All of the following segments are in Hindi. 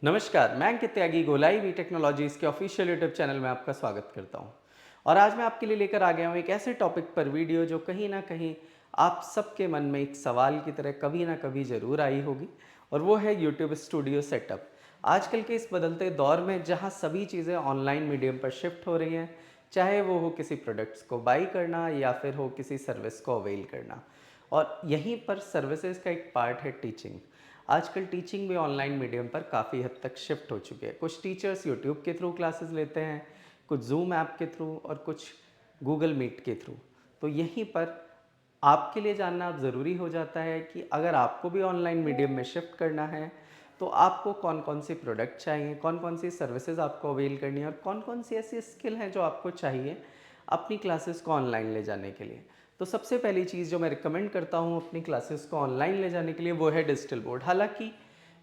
नमस्कार, मैं अंकित त्यागी गोलाई वी टेक्नोलॉजीज़ के ऑफिशियल यूट्यूब चैनल में आपका स्वागत करता हूं। और आज मैं आपके लिए लेकर आ गया हूं एक ऐसे टॉपिक पर वीडियो जो कहीं ना कहीं आप सबके मन में एक सवाल की तरह कभी ना कभी ज़रूर आई होगी, और वो है यूट्यूब स्टूडियो सेटअप। आजकल के इस बदलते दौर में जहां सभी चीज़ें ऑनलाइन मीडियम पर शिफ्ट हो रही हैं, चाहे वो हो किसी प्रोडक्ट्स को बाई करना या फिर हो किसी सर्विस को अवेल करना, और यहीं पर सर्विसेज का एक पार्ट है टीचिंग। आजकल टीचिंग भी ऑनलाइन मीडियम पर काफ़ी हद तक शिफ्ट हो चुकी है। कुछ टीचर्स यूट्यूब के थ्रू क्लासेस लेते हैं, कुछ जूम ऐप के थ्रू और कुछ गूगल मीट के थ्रू। तो यहीं पर आपके लिए जानना अब ज़रूरी हो जाता है कि अगर आपको भी ऑनलाइन मीडियम में शिफ्ट करना है तो आपको कौन कौन सी प्रोडक्ट चाहिए, कौन कौन सी सर्विसेज आपको अवेल करनी है, और कौन कौन सी ऐसी स्किल हैं जो आपको चाहिए अपनी क्लासेस को ऑनलाइन ले जाने के लिए। तो सबसे पहली चीज़ जो मैं रिकमेंड करता हूँ अपनी क्लासेस को ऑनलाइन ले जाने के लिए वो है डिजिटल बोर्ड। हालांकि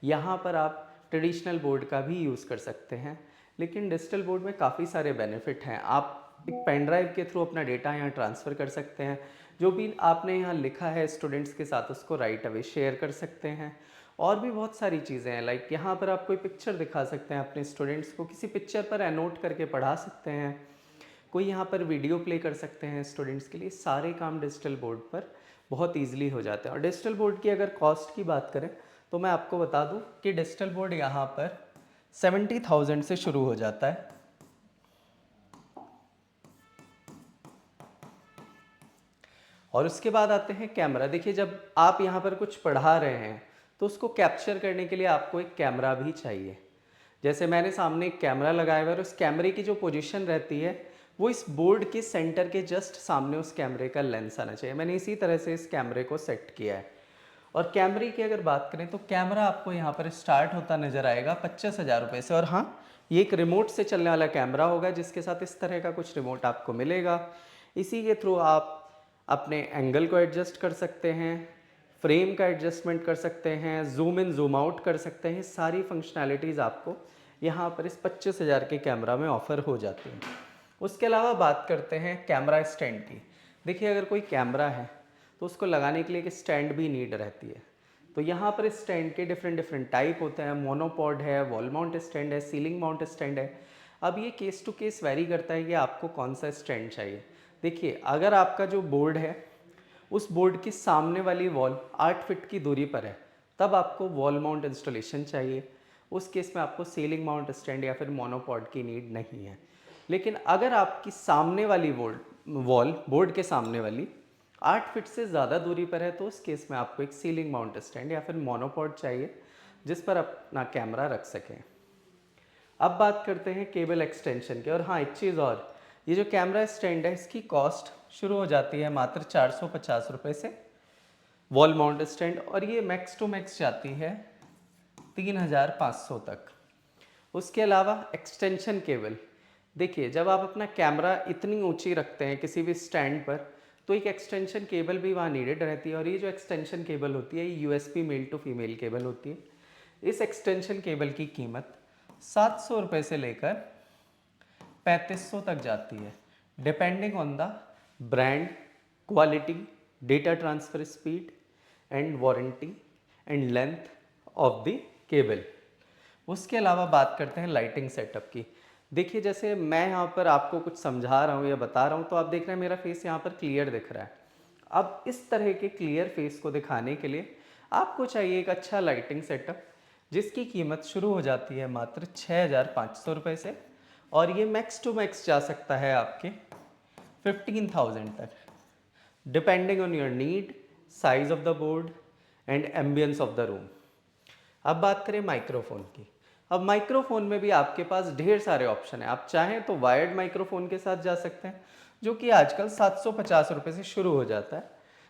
यहाँ पर आप ट्रेडिशनल बोर्ड का भी यूज़ कर सकते हैं, लेकिन डिजिटल बोर्ड में काफ़ी सारे बेनिफिट हैं। आप एक पेन ड्राइव के थ्रू अपना डेटा यहाँ ट्रांसफ़र कर सकते हैं, जो भी आपने यहाँ लिखा है स्टूडेंट्स के साथ उसको राइट अवे शेयर कर सकते हैं। और भी बहुत सारी चीज़ें हैं, लाइक यहाँ पर आप कोई पिक्चर दिखा सकते हैं अपने स्टूडेंट्स को, किसी पिक्चर पर एनोट करके पढ़ा सकते हैं, कोई यहाँ पर वीडियो प्ले कर सकते हैं स्टूडेंट्स के लिए। सारे काम डिजिटल बोर्ड पर बहुत ईजिली हो जाते हैं। और डिजिटल बोर्ड की अगर कॉस्ट की बात करें तो मैं आपको बता दूं कि डिजिटल बोर्ड यहाँ पर 70,000 से शुरू हो जाता है। और उसके बाद आते हैं कैमरा। देखिए, जब आप यहाँ पर कुछ पढ़ा रहे हैं तो उसको कैप्चर करने के लिए आपको एक कैमरा भी चाहिए। जैसे मैंने सामने एक कैमरा लगाया हुआ है और उस कैमरे की जो पोजीशन रहती है वो इस बोर्ड के सेंटर के जस्ट सामने उस कैमरे का लेंस आना चाहिए। मैंने इसी तरह से इस कैमरे को सेट किया है। और कैमरे की अगर बात करें तो कैमरा आपको यहाँ पर स्टार्ट होता नज़र आएगा 25,000 रुपये से। और हाँ, ये एक रिमोट से चलने वाला कैमरा होगा जिसके साथ इस तरह का कुछ रिमोट आपको मिलेगा। इसी के थ्रू आप अपने एंगल को एडजस्ट कर सकते हैं, फ्रेम का एडजस्टमेंट कर सकते हैं, जूम इन जूम आउट कर सकते हैं। सारी फंक्शनैलिटीज़ आपको यहाँ पर इस 25,000 के कैमरा में ऑफ़र हो जाती हैं। उसके अलावा बात करते हैं कैमरा स्टैंड की। देखिए, अगर कोई कैमरा है तो उसको लगाने के लिए एक स्टैंड भी नीड रहती है। तो यहाँ पर स्टैंड के डिफरेंट डिफरेंट टाइप होते हैं। मोनोपॉड है, वॉल माउंट स्टैंड है, सीलिंग माउंट स्टैंड है। अब ये केस टू केस वेरी करता है कि आपको कौन सा स्टैंड चाहिए। देखिए, अगर आपका जो बोर्ड है उस बोर्ड की सामने वाली वॉल 8 फीट की दूरी पर है, तब आपको वॉल माउंट इंस्टॉलेशन चाहिए। उस केस में आपको सीलिंग माउंट स्टैंड या फिर मोनोपॉड की नीड नहीं है। लेकिन अगर आपकी सामने वाली वॉल बोर्ड के सामने वाली 8 फीट से ज़्यादा दूरी पर है, तो उस केस में आपको एक सीलिंग माउंट स्टैंड या फिर मोनोपॉड चाहिए जिस पर अपना कैमरा रख सकें। अब बात करते हैं केबल एक्सटेंशन की। और हाँ, एक चीज़ और, ये जो कैमरा स्टैंड है इसकी कॉस्ट शुरू हो जाती है मात्र 450 रुपये से, वॉल माउंट स्टैंड, और ये मैक्स टू मैक्स जाती है 3,500 तक। उसके अलावा एक्सटेंशन केबल, देखिए, जब आप अपना कैमरा इतनी ऊंची रखते हैं किसी भी स्टैंड पर तो एक एक्सटेंशन केबल भी वहाँ नीडेड रहती है। और ये जो एक्सटेंशन केबल होती है ये USB male to female cable होती है। इस एक्सटेंशन केबल की कीमत 700 रुपये से लेकर 3500 तक जाती है, depending on the brand, quality, data transfer speed and warranty and length of the cable. उसके अलावा बात करते हैं लाइटिंग सेटअप की। देखिए, जैसे मैं यहाँ पर आपको कुछ समझा रहा हूँ या बता रहा हूँ तो आप देख रहे हैं मेरा फेस यहाँ पर क्लियर दिख रहा है। अब इस तरह के क्लियर फेस को दिखाने के लिए आपको चाहिए एक अच्छा लाइटिंग सेटअप, जिसकी कीमत शुरू हो जाती है मात्र 6,500 रुपये से, और ये मैक्स टू मैक्स जा सकता है आपके 15,000 तक, depending on your need, size of the board and ambience of the room. अब बात करें माइक्रोफोन की। अब माइक्रोफोन में भी आपके पास ढेर सारे ऑप्शन हैं। आप चाहें तो वायर्ड माइक्रोफोन के साथ जा सकते हैं, जो कि आजकल 750 रुपये से शुरू हो जाता है।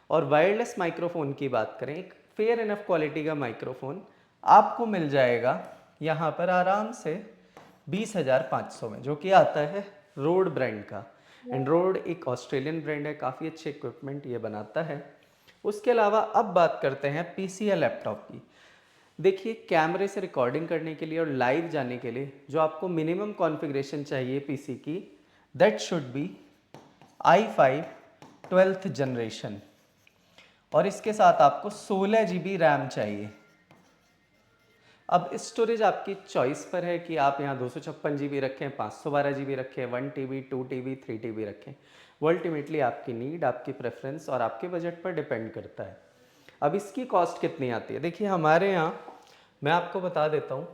और वायरलेस माइक्रोफोन की बात करें, एक फेयर इनफ क्वालिटी का माइक्रोफोन आपको मिल जाएगा यहाँ पर आराम से 20,500 में, जो कि आता है रोड ब्रांड का। एंड रोड एक ऑस्ट्रेलियन ब्रांड है, काफ़ी अच्छे इक्विपमेंट ये बनाता है। उसके अलावा अब बात करते हैं पीसी या लैपटॉप की। देखिए, कैमरे से रिकॉर्डिंग करने के लिए और लाइव जाने के लिए जो आपको मिनिमम कॉन्फ़िगरेशन चाहिए पीसी की, that should be i5 12th generation, और इसके साथ आपको 16 GB रैम चाहिए। अब स्टोरेज आपकी चॉइस पर है कि आप यहाँ 256 GB रखें, 512 GB रखें, 1 TB, 2 TB, 3 TB रखें। वो अल्टीमेटली आपकी नीड, आपकी प्रेफरेंस और आपके बजट पर डिपेंड करता है। अब इसकी कॉस्ट कितनी आती है, देखिए हमारे यहाँ मैं आपको बता देता हूँ,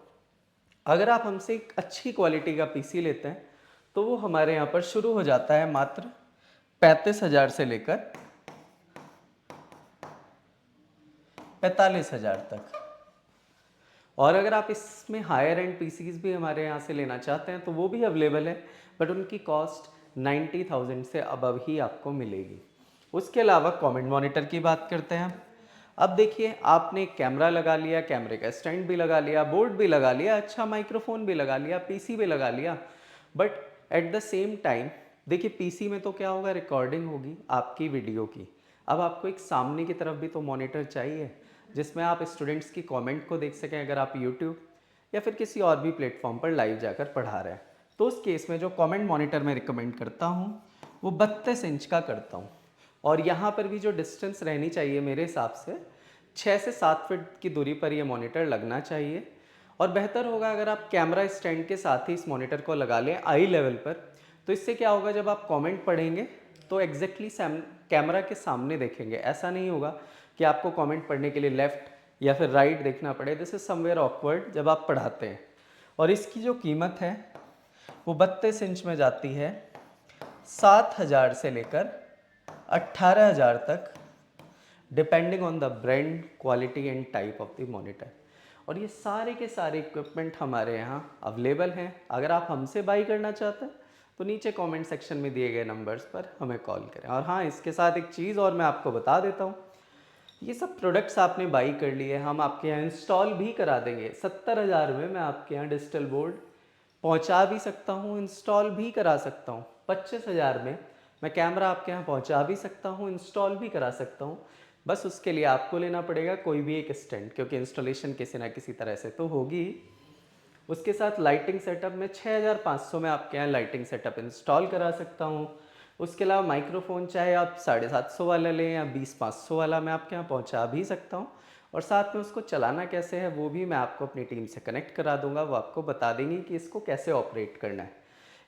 अगर आप हमसे एक अच्छी क्वालिटी का पीसी लेते हैं तो वो हमारे यहाँ पर शुरू हो जाता है मात्र 35,000 से लेकर 45,000 तक। और अगर आप इसमें हायर एंड पीसीज भी हमारे यहाँ से लेना चाहते हैं तो वो भी अवेलेबल है, बट उनकी कॉस्ट 90,000 से अबव ही आपको मिलेगी। उसके अलावा कमेंट मॉनिटर की बात करते हैं। अब देखिए आपने कैमरा लगा लिया, कैमरे का स्टैंड भी लगा लिया, बोर्ड भी लगा लिया, अच्छा माइक्रोफोन भी लगा लिया, पीसी भी लगा लिया, but at the same time देखिए पीसी में तो क्या होगा, रिकॉर्डिंग होगी आपकी वीडियो की। अब आपको एक सामने की तरफ भी तो मॉनिटर चाहिए जिसमें आप स्टूडेंट्स की कमेंट को देख सकें, अगर आप यूट्यूब या फिर किसी और भी प्लेटफॉर्म पर लाइव जाकर पढ़ा रहे हैं। तो उस केस में जो कमेंट मॉनिटर मैं रिकमेंड करता हूँ वो 32 इंच का करता हूँ। और यहाँ पर भी जो डिस्टेंस रहनी चाहिए मेरे हिसाब से 6 से 7 फीट की दूरी पर ये मॉनिटर लगना चाहिए। और बेहतर होगा अगर आप कैमरा स्टैंड के साथ ही इस मॉनिटर को लगा लें आई लेवल पर, तो इससे क्या होगा, जब आप कमेंट पढ़ेंगे तो एग्जैक्टली कैमरा के सामने देखेंगे। ऐसा नहीं होगा कि आपको कमेंट पढ़ने के लिए लेफ़्ट या फिर राइट देखना पड़े, दिस इज समवेयर ऑकवर्ड जब आप पढ़ाते हैं। और इसकी जो कीमत है वो 32 इंच में जाती है 7,000 से लेकर 18,000 तक, depending on the brand, quality and type of the monitor. और ये सारे के सारे इक्विपमेंट हमारे यहाँ अवेलेबल हैं। अगर आप हमसे बाई करना चाहते हैं तो नीचे कमेंट सेक्शन में दिए गए नंबर्स पर हमें कॉल करें। और हाँ, इसके साथ एक चीज़ और मैं आपको बता देता हूँ, ये सब प्रोडक्ट्स आपने बाई कर लिए, हम आपके यहाँ इंस्टॉल भी करा देंगे। 70,000 में मैं आपके यहाँ डिजिटल बोर्ड पहुँचा भी सकता हूँ, इंस्टॉल भी करा सकता हूँ। 25,000 में मैं कैमरा आपके यहाँ पहुँचा भी सकता हूँ, इंस्टॉल भी करा सकता हूँ। बस उसके लिए आपको लेना पड़ेगा कोई भी एक स्टैंड, क्योंकि इंस्टॉलेशन किसी ना किसी तरह से तो होगी। उसके साथ लाइटिंग सेटअप में 6,500 में आपके यहाँ लाइटिंग सेटअप इंस्टॉल करा सकता हूँ। उसके अलावा माइक्रोफोन चाहे आप 750 वाला लें या 20-500 वाला, मैं आपके यहाँ पहुँचा भी सकता हूँ। और साथ में उसको चलाना कैसे है वो भी मैं आपको अपनी टीम से कनेक्ट करा दूंगा, वो आपको बता देंगे कि इसको कैसे ऑपरेट करना है।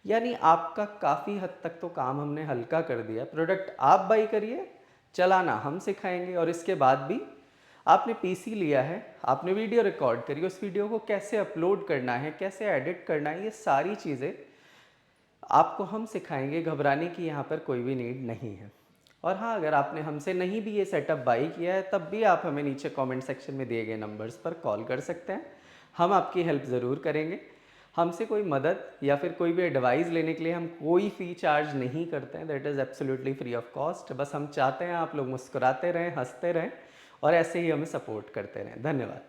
यानी आपका काफ़ी हद तक तो काम हमने हल्का कर दिया। प्रोडक्ट आप बाई करिए, चलाना हम सिखाएंगे। और इसके बाद भी आपने पीसी लिया है, आपने वीडियो रिकॉर्ड करी, उस वीडियो को कैसे अपलोड करना है, कैसे एडिट करना है, ये सारी चीज़ें आपको हम सिखाएंगे। घबराने की यहाँ पर कोई भी नीड नहीं है। और हाँ, अगर आपने हमसे नहीं भी ये सेटअप बाई किया है तब भी आप हमें नीचे कमेंट सेक्शन में दिए गए नंबर्स पर कॉल कर सकते हैं, हम आपकी हेल्प ज़रूर करेंगे। हमसे कोई मदद या फिर कोई भी एडवाइस लेने के लिए हम कोई फ़ी चार्ज नहीं करते हैं, that is absolutely free of cost. बस हम चाहते हैं आप लोग मुस्कुराते रहें, हंसते रहें और ऐसे ही हमें सपोर्ट करते रहें। धन्यवाद।